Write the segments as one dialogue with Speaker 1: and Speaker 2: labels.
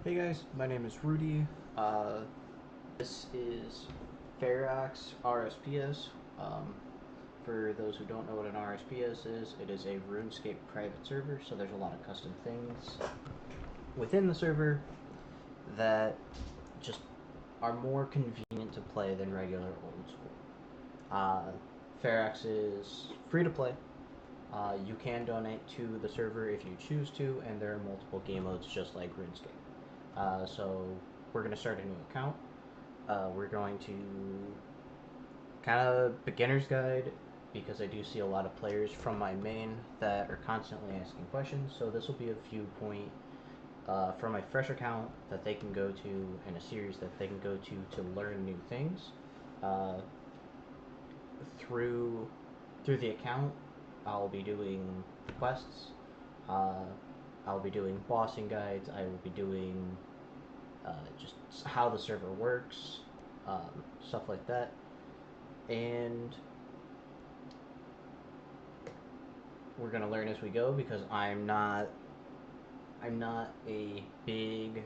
Speaker 1: Hey guys, my name is Rudy. This is Ferox RSPS. Um, for those who don't know what an RSPS is, it is a RuneScape private server, so there's a lot of custom things within the server that just are more convenient to play than regular old school. Uh, Ferox is free to play. You can donate to the server if you choose to, and there are multiple game modes just like RuneScape. So we're going to start a new account. We're going to kind of beginner's guide because I do see a lot of players from my main that are constantly asking questions. So this will be a viewpoint from my fresh account that they can go to and a series that they can go to learn new things uh, through through the account. I'll be doing quests. Uh, I'll be doing bossing guides. I will be doing just how the server works, stuff like that. And we're gonna learn as we go because I'm not a big,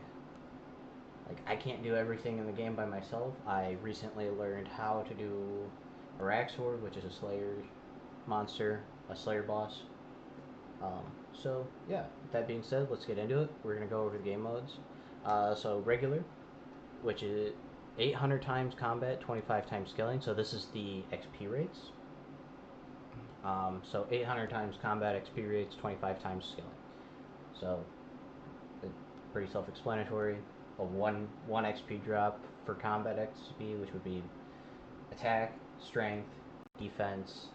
Speaker 1: like, I can't do everything in the game by myself. I recently learned how to do a Raxhorde, which is a Slayer monster, a Slayer boss. Um, so yeah, with that being said, let's get into it. We're gonna go over the game modes. So regular, which is 800 times combat, 25 times skilling. So this is the XP rates. So 800 times combat XP rates, 25 times skilling. So pretty self-explanatory. A one XP drop for combat XP, which would be attack, strength, defense,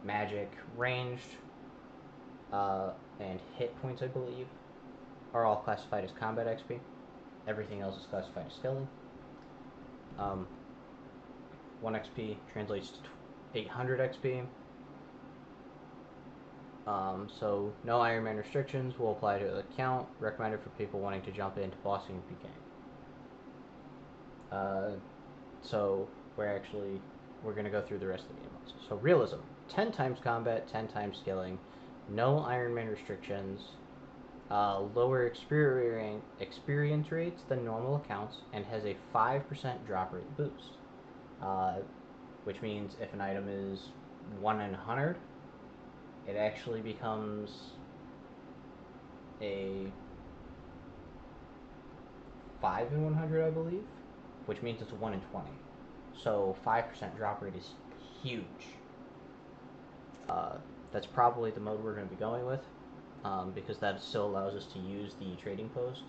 Speaker 1: magic, ranged, and hit points, I believe, are all classified as combat XP. Everything else is classified as skilling. Um, 1 XP translates to 800 XP. So no Iron Man restrictions will apply to the account. Recommended for people wanting to jump into bossing and PK. So we're gonna go through the rest of the game modes. So realism, 10 times combat, 10 times skilling, no Iron Man restrictions, lower experience rates than normal accounts, and has a 5% drop rate boost. Uh, which means if an item is 1 in 100, it actually becomes a 5 in 100, I believe, which means it's a 1 in 20. So 5% drop rate is huge. Uh, that's probably the mode we're going to be going with because that still allows us to use the trading post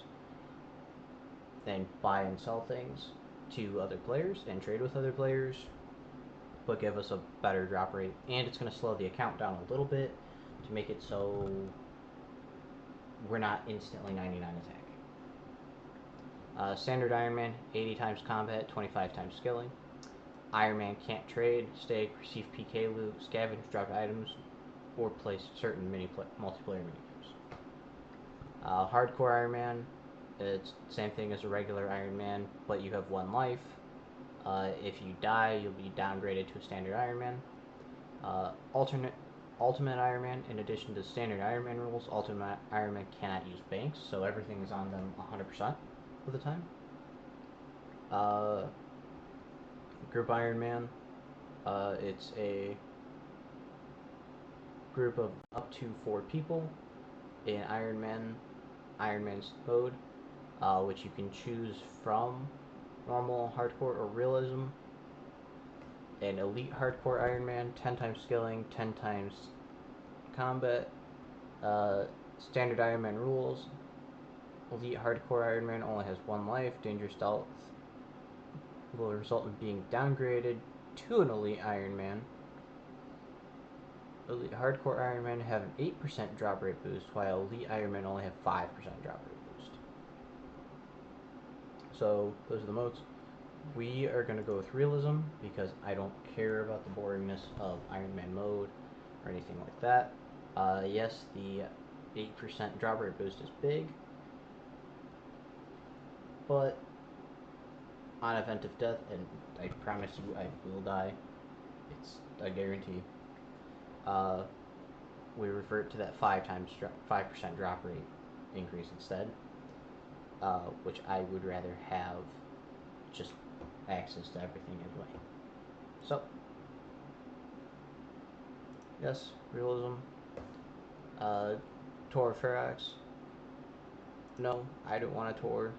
Speaker 1: and buy and sell things to other players and trade with other players, but give us a better drop rate. And it's going to slow the account down a little bit to make it so we're not instantly 99 attack. Standard Iron Man, 80 times combat, 25 times skilling. Iron Man can't trade, stake, receive PK loot, scavenge dropped items, or play certain multiplayer minigames. Hardcore Iron Man, it's the same thing as a regular Iron Man, but you have 1 life. If you die, you'll be downgraded to a standard Iron Man. Ultimate Iron Man, in addition to standard Iron Man rules, Ultimate Iron Man cannot use banks, so everything is on them 100% of the time. Uh, Group Iron Man, it's a group of up to 4 people in Iron Man's mode, which you can choose from normal, hardcore, or realism. An elite hardcore Iron Man, 10 times skilling, 10 times combat. Uh, Standard Iron Man rules. Elite hardcore Iron Man only has 1 life. Dangerous stealth will result in being downgraded to an elite Iron Man. Elite hardcore Iron Man have an 8% drop rate boost, while elite Iron Man only have 5% drop rate boost. So those are the modes. We are going to go with realism because I don't care about the boringness of Iron Man mode or anything like that. Yes, the 8% drop rate boost is big, but on event of death, and I promise you I will die, it's a guarantee, uh, we revert to that 5% drop rate increase instead. which I would rather have just access to everything anyway. So, yes, realism. Uh, Tour Ferox. No, I don't want a tour.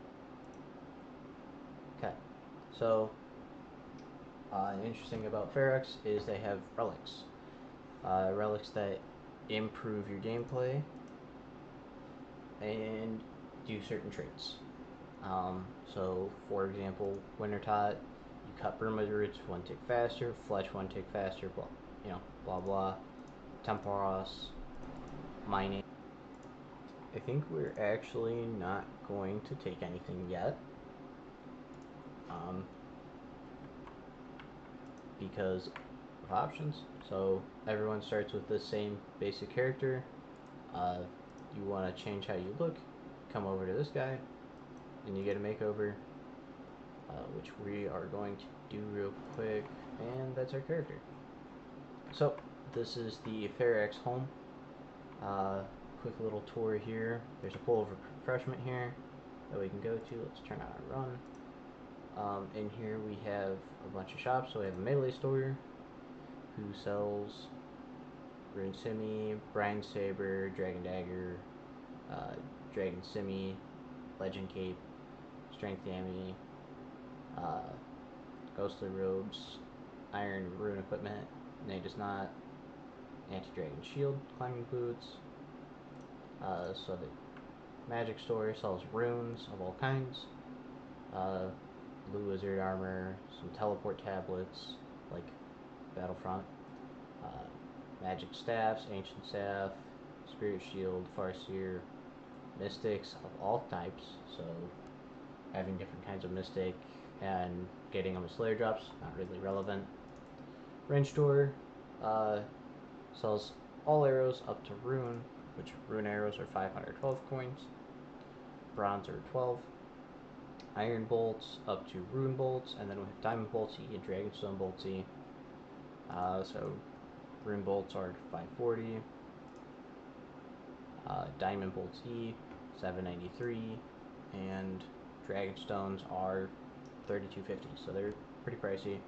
Speaker 1: Okay, so interesting about Ferox is they have relics. Relics that improve your gameplay and do certain traits. So, for example, Wintertot, you cut Burma roots one tick faster, fletch one tick faster, blah, blah blah. Temporos, mining. I think we're actually not going to take anything yet. Um, because of options. So everyone starts with the same basic character. You want to change how you look, come over to this guy, and you get a makeover, which we are going to do real quick, and that's our character. So this is the Ferox home. Quick little tour here. There's a pool of refreshment here that we can go to. Let's turn on our run. In here we have a bunch of shops. So we have a melee store who sells Rune Simi, Brine Saber, Dragon Dagger, Dragon Simi, Legend Cape, Strength Yami, Ghostly Robes, Iron Rune Equipment, Nay Does Not, Anti-Dragon Shield, Climbing Boots. So the Magic Store sells runes of all kinds, Blue Wizard Armor, some Teleport Tablets, like Battlefront, uh, Magic Staffs, Ancient Staff, Spirit Shield, Farseer, Mystics of all types, so having different kinds of Mystic and getting them as Slayer drops, not really relevant. Range Door sells all arrows up to Rune, which Rune arrows are 512 coins, Bronze are 12, Iron Bolts up to Rune Bolts, and then we have Diamond Bolts E and Dragonstone Bolts E. So Rune Bolts are 540, Diamond Bolts E 793, and Dragonstones are 3250. So they're pretty pricey.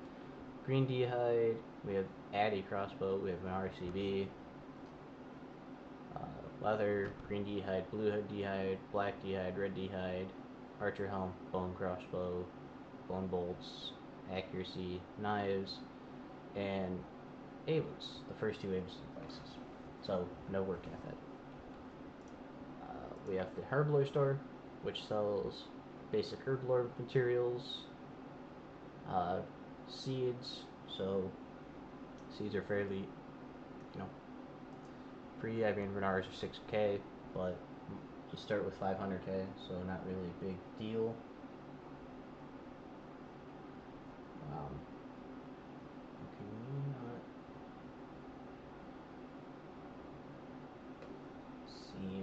Speaker 1: Green D'hide, we have Addy Crossbow, we have an RCB, Leather, Green D'hide, Blue D'hide, Black D'hide, Red D'hide, Archer Helm, Bone Crossbow, Bone Bolts, Accuracy, Knives, and Ables, the first two Ables devices. So, no work ethic. We have the Herblore store, which sells basic herblore materials, seeds. So, seeds are fairly, free. I mean, Renars are 6k, but you start with 500k, so not really a big deal. Can we not see my...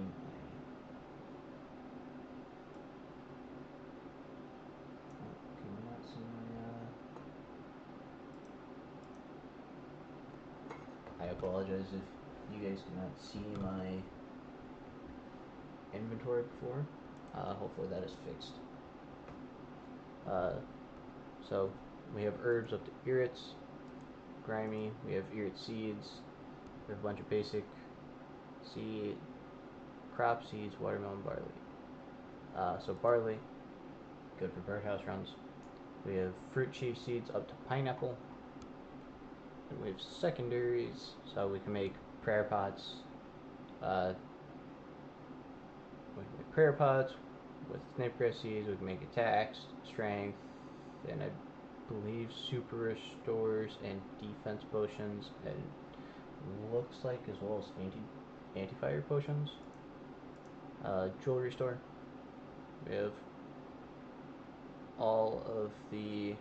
Speaker 1: can we not see my... I apologize if you guys cannot see my inventory before. Hopefully that is fixed. So we have herbs up to Irits, Grimy, we have Irit seeds, we have a bunch of basic seed, crop seeds, watermelon, barley. So barley, good for birdhouse runs. We have fruit chief seeds up to pineapple. And we have secondaries, so we can make prayer pots. We can make prayer pots with snapegrass seeds. We can make attacks, strength, and I believe super restores and defense potions, and looks like as well as anti-fire potions. Jewelry store. We have all of the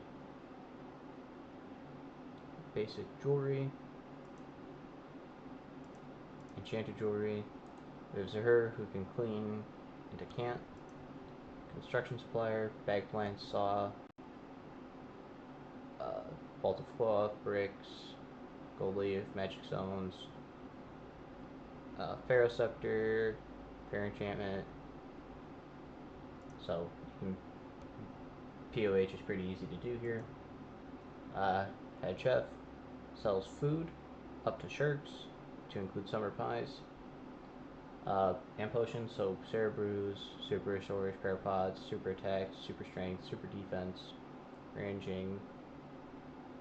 Speaker 1: basic jewelry, enchanted jewelry. We have Zahur, who can clean into cant, construction supplier, bag plant, saw, bolt of cloth, bricks, gold leaf, magic stones, Pharaoh scepter, fair enchantment, So POH is pretty easy to do here. Head chef sells food up to sharks, to include summer pies, and potions. So Sarah Brews, Super Restores, Parapods, Super Attack, Super Strength, Super Defense, Ranging,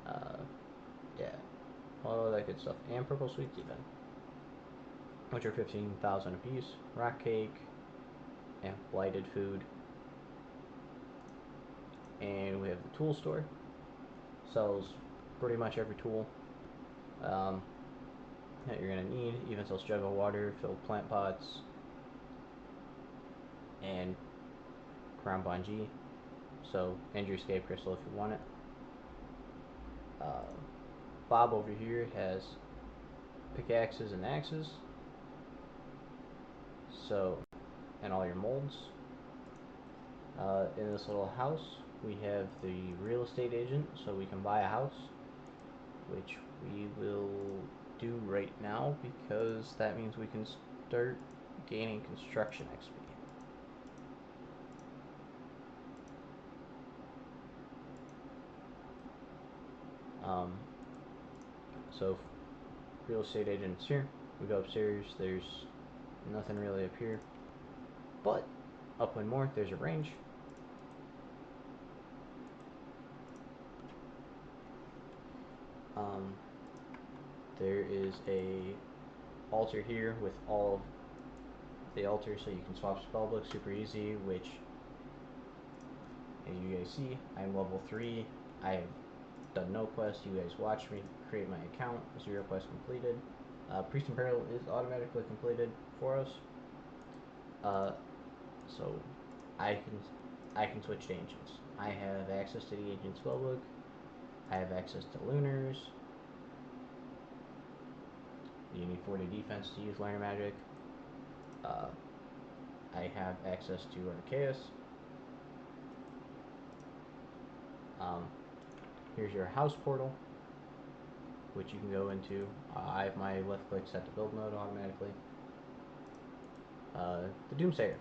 Speaker 1: uh, yeah, all that good stuff. And Purple Sweets even, which are 15,000 apiece. Rock Cake, and Blighted Food. And we have the tool store. Sells pretty much every tool um, that you're going to need. Even sells jug of water, filled plant pots, and Crown Bungee. So, and your escape crystal if you want it. Uh, Bob over here has pickaxes and axes. So, and all your molds. In this little house, we have the real estate agent, so we can buy a house, which we will do right now because that means we can start gaining construction XP. Um, so real estate agent's here. We go upstairs. There's nothing really up here, but up one more. There's a range. Um, there is a altar here with all of the altars, so you can swap spellbooks super easy. Which, as you guys see, I'm level 3. I have done no quest. You guys watch me create my account. 0 quest completed. Priest and Peril is automatically completed for us. So I can switch to ancients. I have access to the ancient spellbook. I have access to lunars. You need 40 defense to use Learner Magic. I have access to Arceus. Um, here's your house portal, which you can go into. I have my left click set to build mode automatically. The Doomsayer.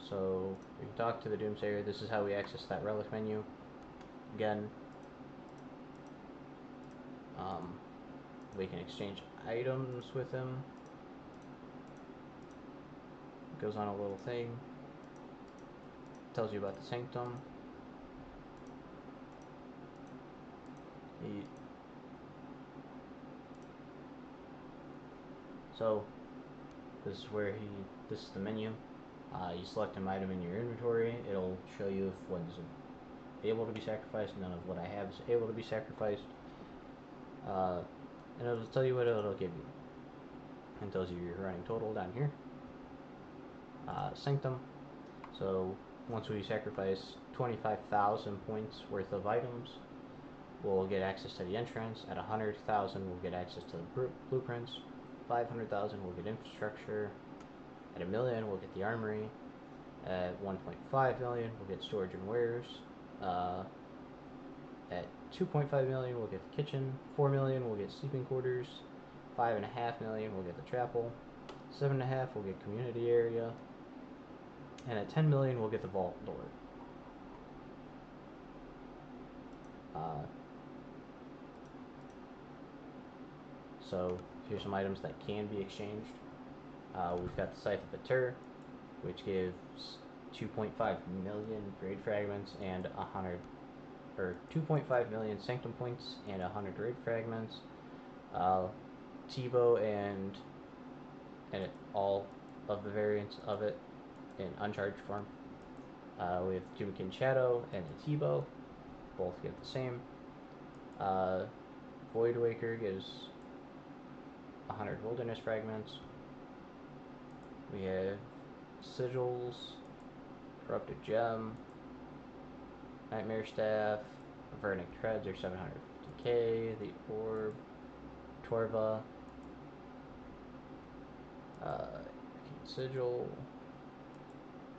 Speaker 1: So we can talk to the Doomsayer. This is how we access that relic menu. Again, we can exchange items with him. It goes on a little thing. Tells you about the Sanctum. So this is where this is the menu. You select an item in your inventory. It'll show you if what is able to be sacrificed. None of what I have is able to be sacrificed. And it'll tell you what it'll give you. And tells you your running total down here. Sanctum. So once we sacrifice 25,000 points worth of items, we'll get access to the entrance. At 100,000, we'll get access to the blueprints. 500,000, we'll get infrastructure. At 1,000,000, we'll get the armory. At 1.5 million, we'll get storage and wares. At 2.5 million, we'll get the kitchen. 4 million, we'll get sleeping quarters. 5.5 million, we'll get the chapel. 7.5, we'll get community area. And at 10 million, we'll get the vault door. So here's some items that can be exchanged. We've got the Scythe of Atur, which gives 2.5 million raid fragments and 100, or 2.5 million sanctum points and 100 raid fragments. Tebow and all of the variants of it in uncharged form. We have Jumakin Shadow and a Tebow, both get the same. Voidwaker gives 100 wilderness fragments. We have Sigils, Corrupted Gem, Nightmare Staff, Vernic Treads are 750k, the Orb, Torva, Sigil,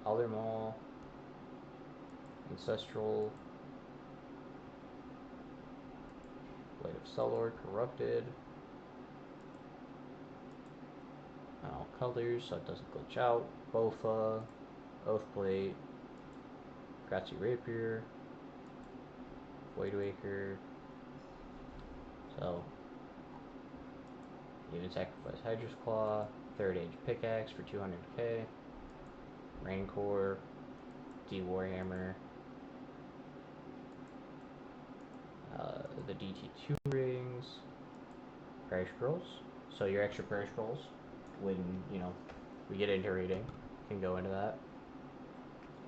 Speaker 1: Elder Maul, Ancestral, Blade of Sulor, Corrupted, all colors so it doesn't glitch out, Bofa, Oathblade, Grassy Rapier, Voidwaker. So, even sacrifice Hydra's Claw, Third Age Pickaxe for 200k, Raincore, D Warhammer, the DT2 rings, prayer scrolls. So your extra prayer scrolls, when we get into reading, can go into that.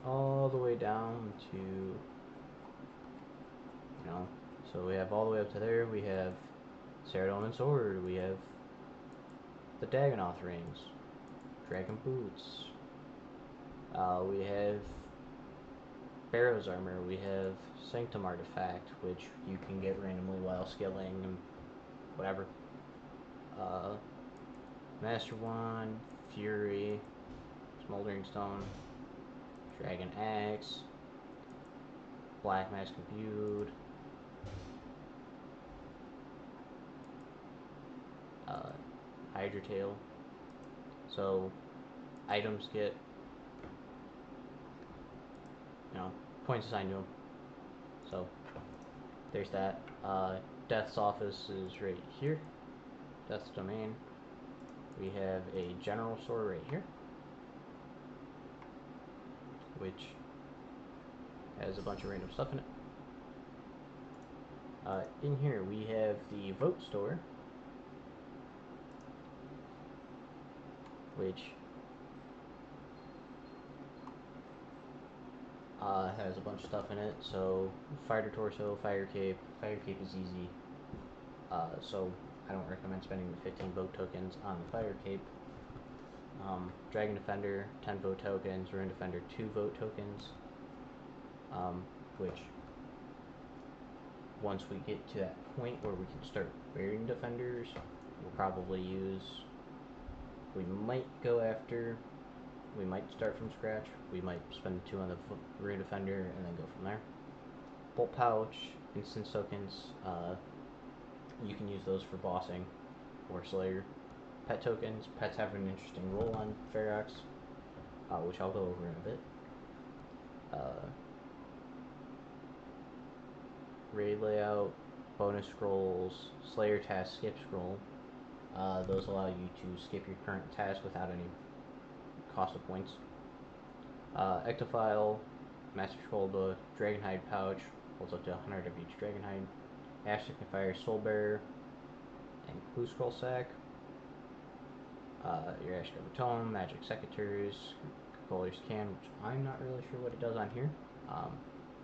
Speaker 1: All the way down to so we have all the way up to there. We have Ceradoman Sword. We have the Dagonoth rings, Dragon Boots. We have Pharaoh's Armor. We have Sanctum Artifact, which you can get randomly while skilling and whatever. Master Wand, Fury, Smoldering Stone, Dragon Axe, Black Mask Imbued, Hydra Tail. So items get points assigned to them. So there's that. Death's office is right here. Death's domain. We have a general store right here, which has a bunch of random stuff in it. In here we have the vote store, which has a bunch of stuff in it. So fighter torso, fire cape. Fire cape is easy. So I don't recommend spending the 15 vote tokens on the fire cape. Dragon Defender, 10 vote tokens. Rune Defender, 2 vote tokens. Which, once we get to that point where we can start wearing Defenders, we'll probably use. We might start from scratch. We might spend the 2 on the Rune Defender and then go from there. Bolt Pouch, instance tokens. You can use those for bossing or Slayer. Pet tokens. Pets have an interesting role on Ferox, which I'll go over in a bit. Raid layout, bonus scrolls, Slayer task skip scroll. Those allow you to skip your current task without any cost of points. Ectophile, Master Scroll Book, Dragonhide Pouch, holds up to 100 of each Dragonhide. Ash Signifier, Soul Bearer, and Blue Scroll Sack. Your Ash Tome, Magic Secateurs, Coler's Can, which I'm not really sure what it does on here.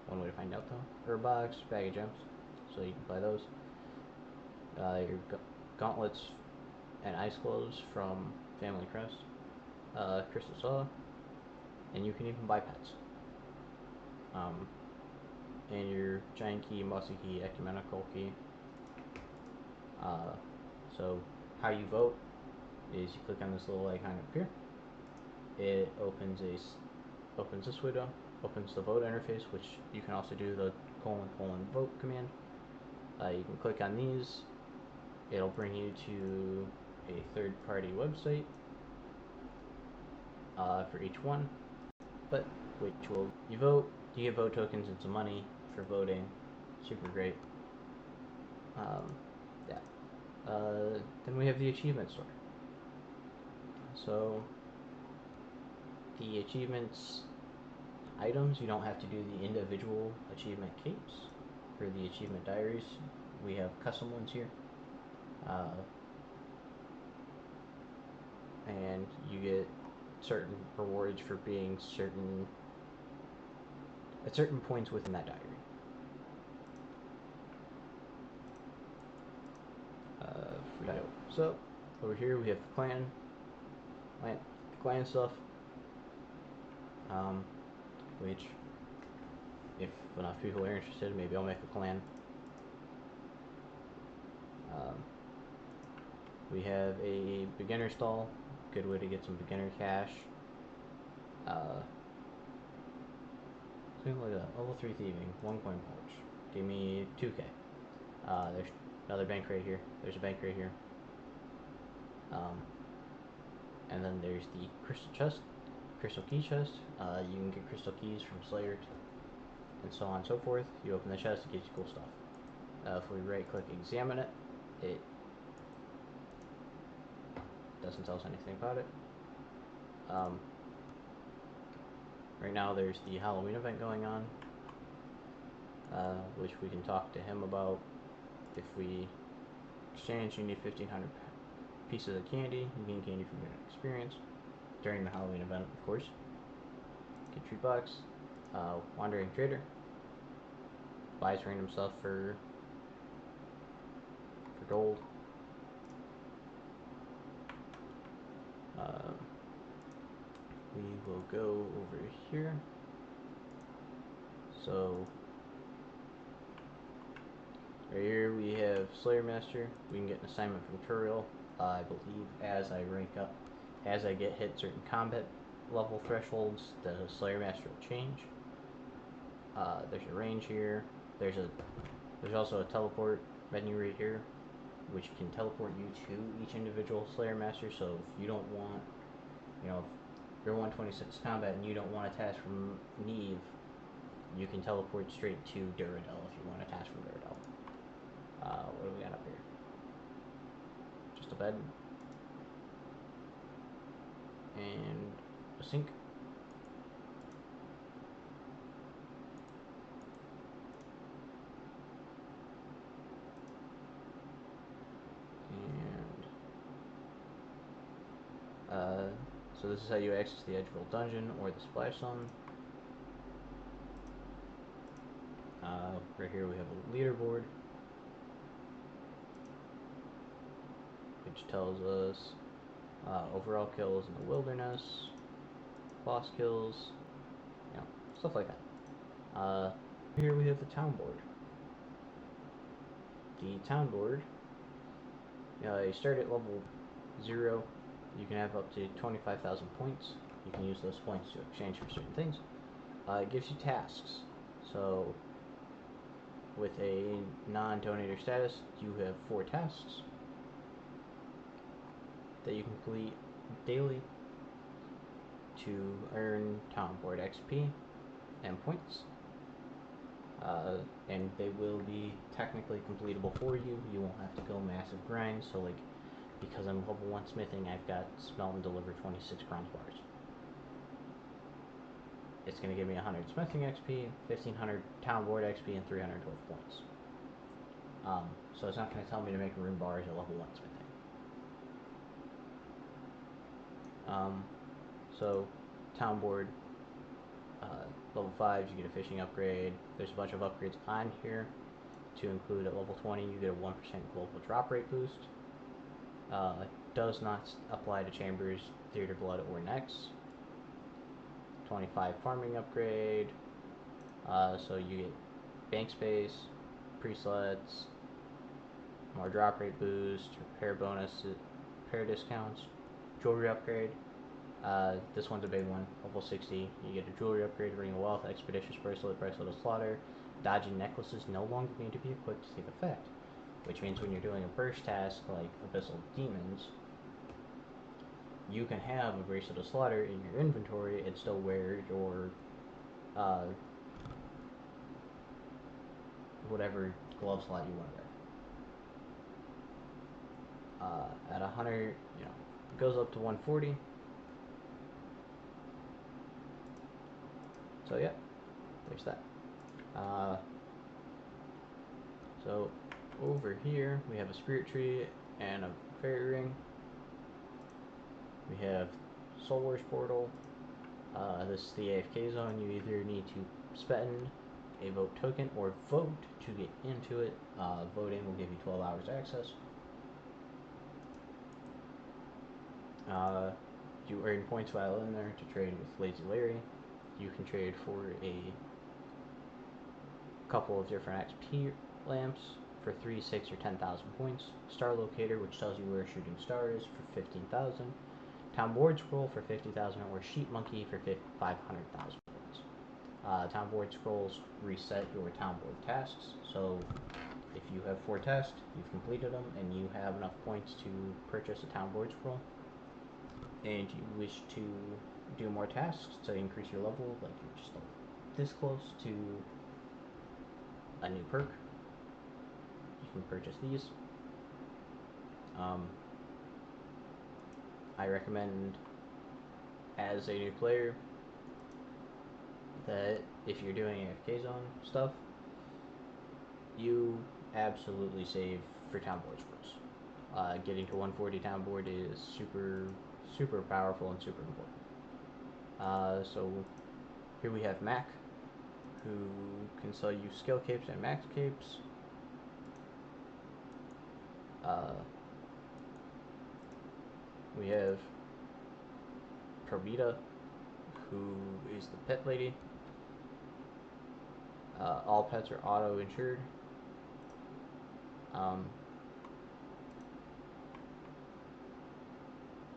Speaker 1: One way to find out though. Herb Box, Bag of Gems, so you can buy those. Your Gauntlets and Ice Gloves from Family Crest. Crystal Saw, and you can even buy pets. And your Giant Key, Mossy Key, Ecumenical Key. So how you vote is you click on this little icon up here. It opens this window, opens the vote interface, which you can also do the : vote command. You can click on these. It'll bring you to a third-party website for each one, but which will you vote, you get vote tokens and some money for voting. Super great. Then we have the achievement store. So the achievements items, you don't have to do the individual achievement capes. For the achievement diaries, we have custom ones here. And you get certain rewards for being at certain points within that diary. So over here we have the clan stuff, which if enough people are interested, maybe I'll make a clan. We have a beginner stall, good way to get some beginner cash. Something like that. Level 3 thieving, 1 coin pouch. Give me 2k. There's another bank right here. There's a bank right here. And then there's the crystal key chest. You can get crystal keys from Slayer and so on and so forth. You open the chest, it gives you cool stuff. If we right click examine it, it doesn't tell us anything about it. Right now there's the Halloween event going on, which we can talk to him about. If we exchange, you need 1,500 pieces of candy. You gain candy from your experience during the Halloween event, of course. Get treat box. Wandering trader buys random stuff for gold. We will go over here. So right here we have Slayer Master. We can get an assignment from tutorial. I believe as I rank up, as I hit certain combat level thresholds, the Slayer Master will change. There's a range here. There's also a teleport menu right here, which can teleport you to each individual Slayer Master. So if you don't want, if you're 126 combat and you don't want a task from Neve, you can teleport straight to Duradel if you want a task from Duradel. What do we got up here? Just a bed. And a sink. And so this is how you access the Edgeville Dungeon or the Splash Zone. Right here we have a leaderboard, which tells us overall kills in the wilderness, boss kills, stuff like that. Here we have the town board. The town board, you start at level 0. You can have up to 25,000 points. You can use those points to exchange for certain things. It gives you tasks. So with a non-donator status, you have 4 tasks that you complete daily to earn town board XP and points. And they will be technically completable for you. You won't have to go massive grinds. So like, because I'm level 1 smithing, I've got smelt and deliver 26 bronze bars. It's going to give me 100 smithing XP, 1,500 town board XP, and 312 points. So it's not going to tell me to make rune bars at level 1 smithing. So town board, level 5 you get a fishing upgrade. There's a bunch of upgrades on here to include at level 20 you get a 1% global drop rate boost. Does not apply to chambers, theater blood, or nex. 25 farming upgrade. So you get bank space, presets, more drop rate boost, repair bonuses, repair discounts, jewelry upgrade. This one's a big one. Level 60, you get a jewelry upgrade, Ring of Wealth, Expeditious Bracelet, Bracelet of Slaughter. Dodging necklaces no longer need to be equipped to take effect, which means when you're doing a burst task like Abyssal Demons, you can have a Bracelet of Slaughter in your inventory and still wear your whatever glove slot you want to wear. At 100, it goes up to 140. So yeah, there's that. So over here we have a spirit tree and a fairy ring. We have Soul Wars portal. This is the AFK zone. You either need to spend a vote token or vote to get into it. Voting will give you 12 hours access. You earn points while in there to trade with Lazy Larry. You can trade for a couple of different XP lamps for 3, 6, or 10,000 points. Star Locator, which tells you where a shooting star is, for 15,000. Town Board Scroll for 50,000, or Sheep Monkey for 500,000 points. Town Board Scrolls reset your town board tasks. So if you have 4 tasks, you've completed them, and you have enough points to purchase a Town Board Scroll, and you wish to do more tasks to increase your level, like you're just this close to a new perk. You can purchase these. I recommend, as a new player, that if you're doing AFK zone stuff, you absolutely save for town board scrolls. Getting to 140 town board is super powerful and super important. So here we have Mac, who can sell you skill capes and max capes. We have Provita, who is the pet lady. All pets are auto insured.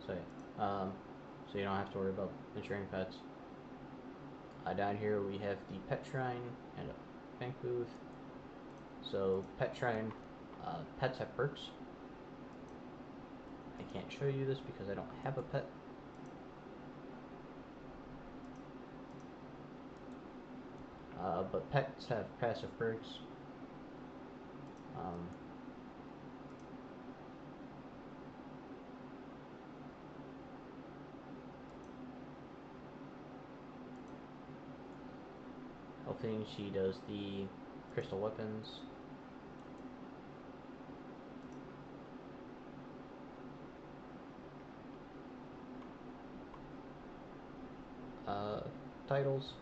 Speaker 1: So yeah, so you don't have to worry about insuring pets. Down here we have the pet shrine and a bank booth. So pet shrine, pets have perks. I can't show you this because I don't have a pet. But pets have passive perks. Helping, she does the crystal weapons. Titles.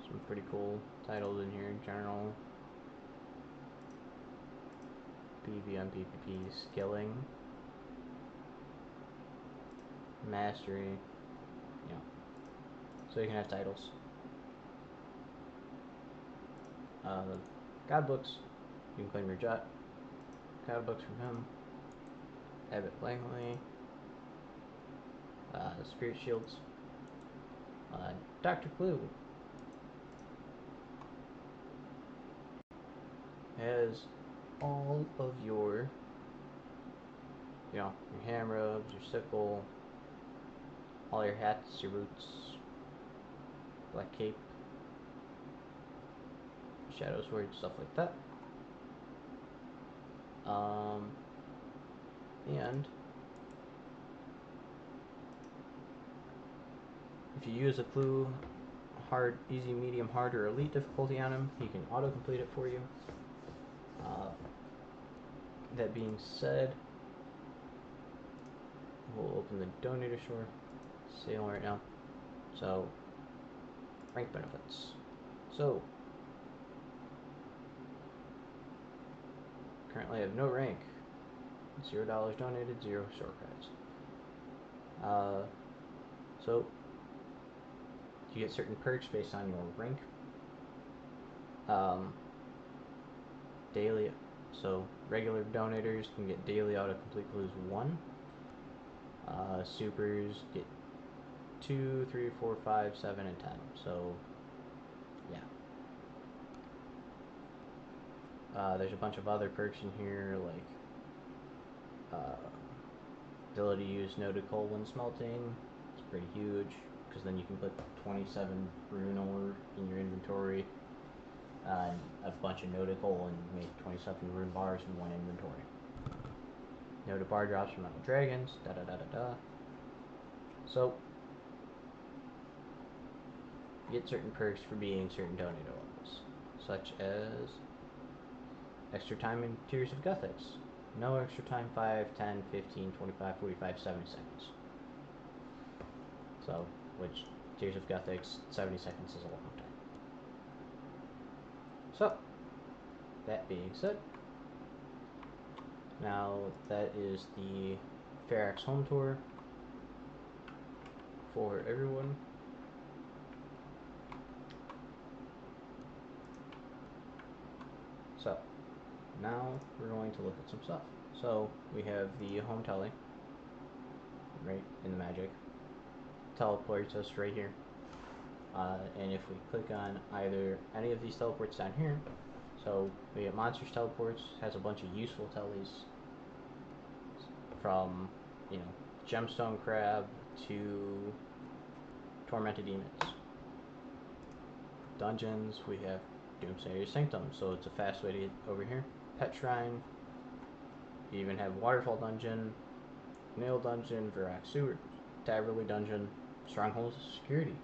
Speaker 1: Some pretty cool titles in here in general. PvP on PvP, skilling, mastery, you know. So you can have titles. God books, you can claim your jet. God books from him. Abbott Langley. Spirit shields. Dr. Clue has all of your, your hand rubs, your sickle, all your hats, your boots, black cape, shadow sword, stuff like that. And if you use a clue, hard, easy, medium, hard, or elite difficulty on him, he can auto-complete it for you. That being said, we'll open the donator store sale right now. So, rank benefits. So, currently I have no rank. $0 donated, 0 store credits. So, you get certain perks based on your rank. Daily, so regular donators can get daily autocomplete clues 1. Supers get 2, 3, 4, 5, 7, and 10. So, yeah. There's a bunch of other perks in here, like ability to use notical when smelting. It's pretty huge, because then you can put 27 rune ore in your inventory, and a bunch of notical, and make 27 rune bars in one inventory. Noted bar drops from metal dragons, da da da da da. So, you get certain perks for being certain donator levels, such as extra time in Tears of Gothics. No extra time, 5, 10, 15, 25, 45, 70 seconds. So, which Tears of Gothics, 70 seconds is a long time. So, that being said, now that is the Ferox home tour for everyone. So, now we're going to look at some stuff. So, we have the home tele, right in the magic. Teleports us right here. And if we click on either any of these teleports down here, so we get monsters teleports, has a bunch of useful teles from, gemstone crab to tormented demons. Dungeons, we have Doomsayer's Sanctum, so it's a fast way to get over here. Pet Shrine. You even have Waterfall Dungeon, Nail Dungeon, Ferox Sewer, Taverley Dungeon, Strongholds Security.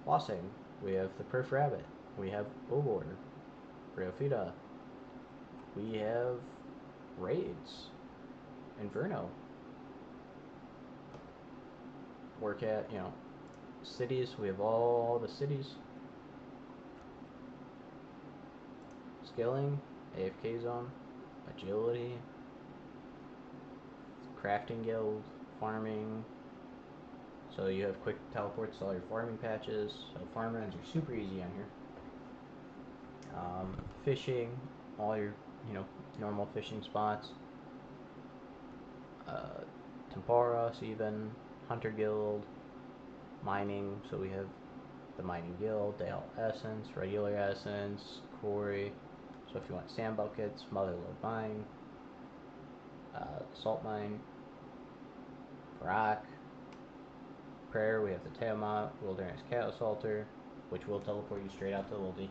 Speaker 1: Bossing, we have the Perf Rabbit, we have Obor, Riofita, we have Raids, Inferno. Work at, cities, we have all the cities. Skilling, AFK Zone, Agility, Crafting Guild, Farming. So you have quick teleports to all your farming patches. So farm runs are super easy on here. Fishing, all your normal fishing spots. Temporos even, Hunter Guild, mining. So we have the Mining Guild, Dale Essence, Regular Essence, Quarry. So if you want sand buckets, Motherlode Mine, Salt Mine, Rock, Prayer, we have the Tiamat, Wilderness Cat Assaulter, which will teleport you straight out to the Wildy.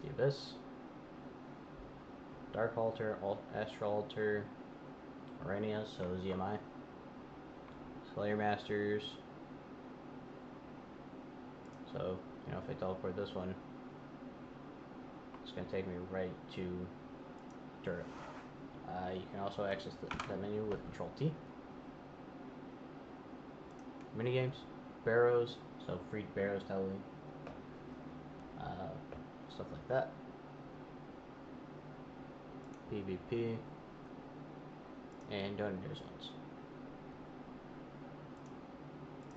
Speaker 1: The Abyss, Dark Altar, Astral Altar, Arenia, so ZMI, Slayer Masters. So, if I teleport this one, it's going to take me right to Turret. You can also access that menu with Control T. Minigames, Barrows, so free Barrows tele, stuff like that. PvP, and Donator Zones.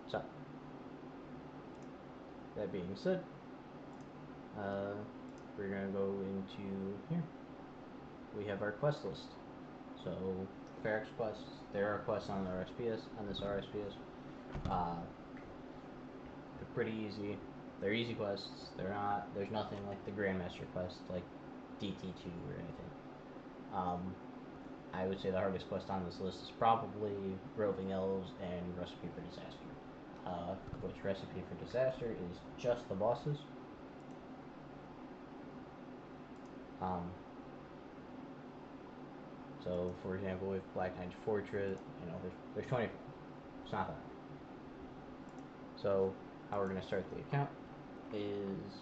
Speaker 1: So, that being said, we're going to go into here. We have our quest list. So, Ferox quests, there are quests on the RSPS, on this RSPS. They're pretty easy. They're easy quests. There's nothing like the Grandmaster quest, like DT2 or anything. I would say the hardest quest on this list is probably Roving Elves and Recipe for Disaster. Which Recipe for Disaster is just the bosses. So, for example, with Black Knight's Fortress, there's 24. It's not that. So, how we're going to start the account is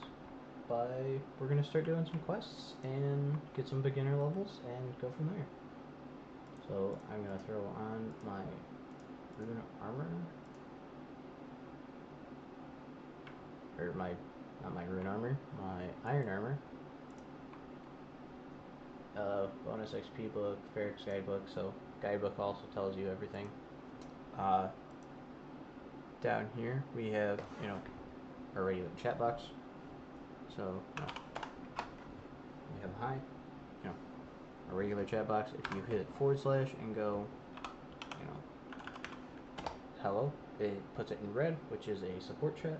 Speaker 1: we're going to start doing some quests and get some beginner levels and go from there. So, I'm going to throw on my rune armor. Or not my rune armor, my iron armor. Bonus XP book, Ferox guidebook, so guidebook also tells you everything. Down here we have, our regular chat box. So, we have hi, a regular chat box. If you hit / and go, hello, it puts it in red, which is a support chat. :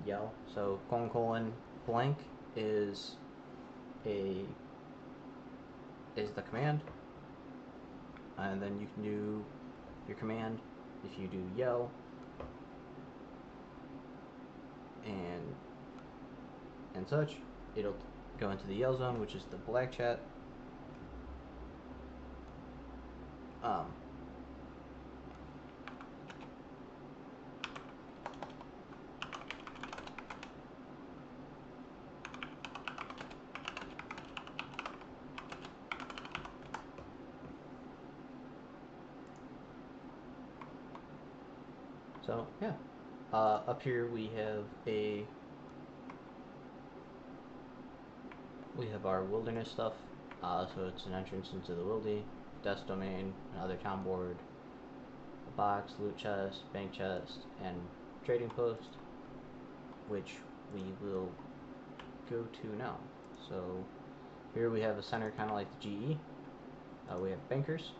Speaker 1: yell. So : blank is the command, and then you can do your command. If you do yell and such, it'll go into the yell zone, which is the black chat. So yeah, up here we have our wilderness stuff. So it's an entrance into the Wildy, desk domain, another town board, a box, loot chest, bank chest, and trading post, which we will go to now. So here we have a center kind of like the GE. We have bankers,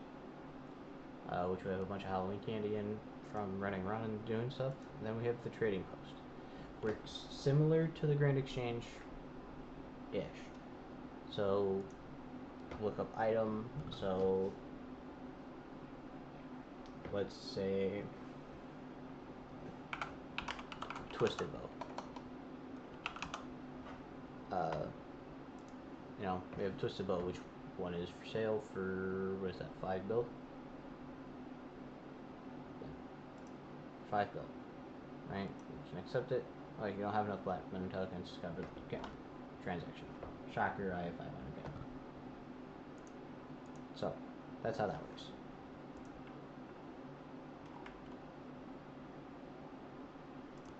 Speaker 1: which we have a bunch of Halloween candy in from running around and doing stuff. And then we have the trading post, works similar to the Grand Exchange ish. So look up item. So let's say twisted bow. You know, we have twisted bow, which one is for sale for, what is that, 5 bill? 5 bill, right? You can accept it. Like, you don't have enough platinum tokens, just got a transaction. Shocker, I have 500k. So, that's how that works.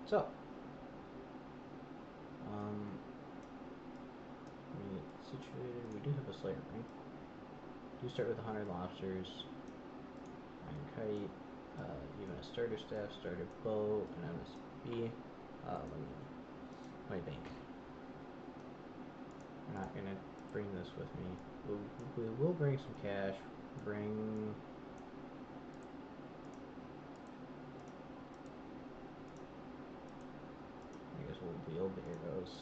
Speaker 1: So, situated, we do have a Slayer ring. Do start with 100 lobsters, iron kite, even a starter staff, starter bow, an MSB. Let me think. I'm not gonna bring this with me. We will bring some cash. Bring. I guess we'll wield the arrows.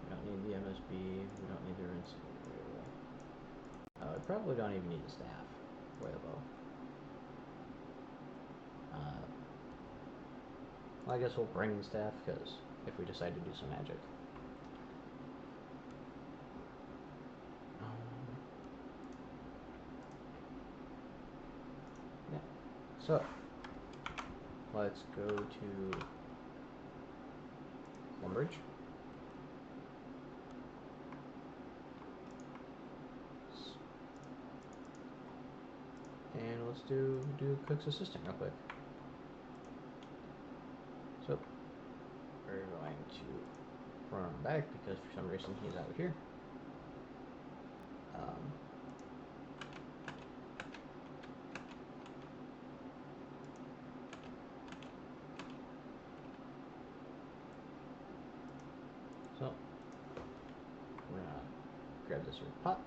Speaker 1: We don't need the MSB. We don't need the rinse. We probably don't even need the staff or the bow. Well, I guess we'll bring the staff because if we decide to do some magic. Yeah. So let's go to Lumbridge. And let's do Cook's Assistant real quick. So we're going to run back because for some reason he's out here. So we're gonna grab this here pot.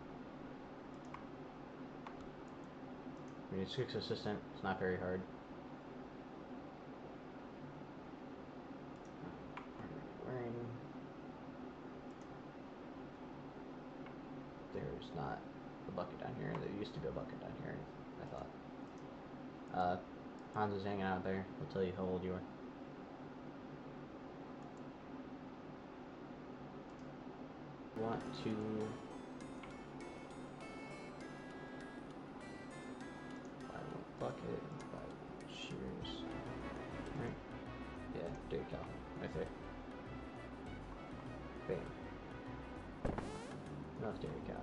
Speaker 1: We need Cook's Assistant. It's not very hard. There's not a bucket down here. There used to be a bucket down here, I thought. Hans is hanging out there. He'll tell you how old you are. Want to buy one bucket, buy one shears. Right? Yeah, dairy cow. Right there. Bam. Enough dairy cow.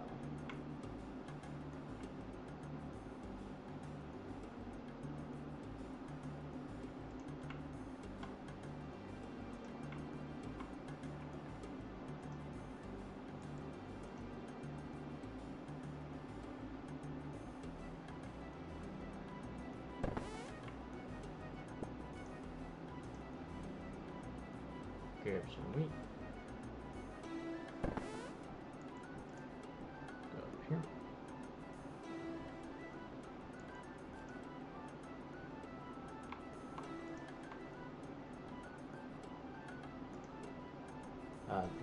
Speaker 1: Grab some wheat. Go over here.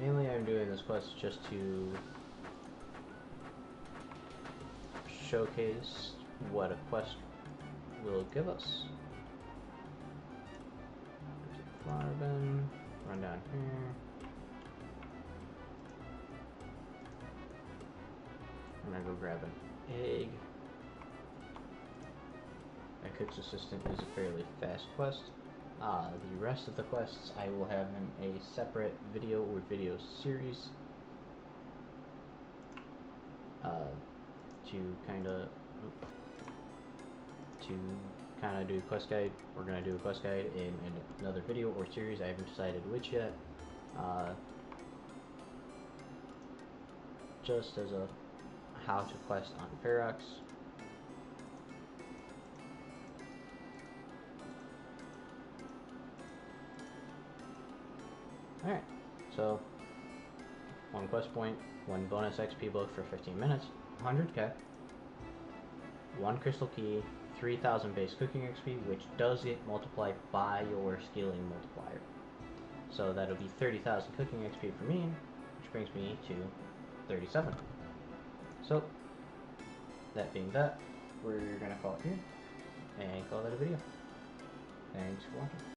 Speaker 1: Mainly I'm doing this quest just to showcase what a quest will give us. Flower bin, run down here. I'm gonna go grab an egg. A Cook's Assistant is a fairly fast quest. The rest of the quests I will have in a separate video or video series to kind of do a quest guide. We're gonna do a quest guide in another video or series. I haven't decided which yet. Just as a how to quest on Ferox. Alright, so 1 quest point, 1 bonus XP book for 15 minutes, 100k, 1 crystal key, 3,000 base cooking XP, which does get multiplied by your skilling multiplier. So that'll be 30,000 cooking XP for me, which brings me to 37. So, that being that, we're gonna call it here, and call that a video. Thanks for watching.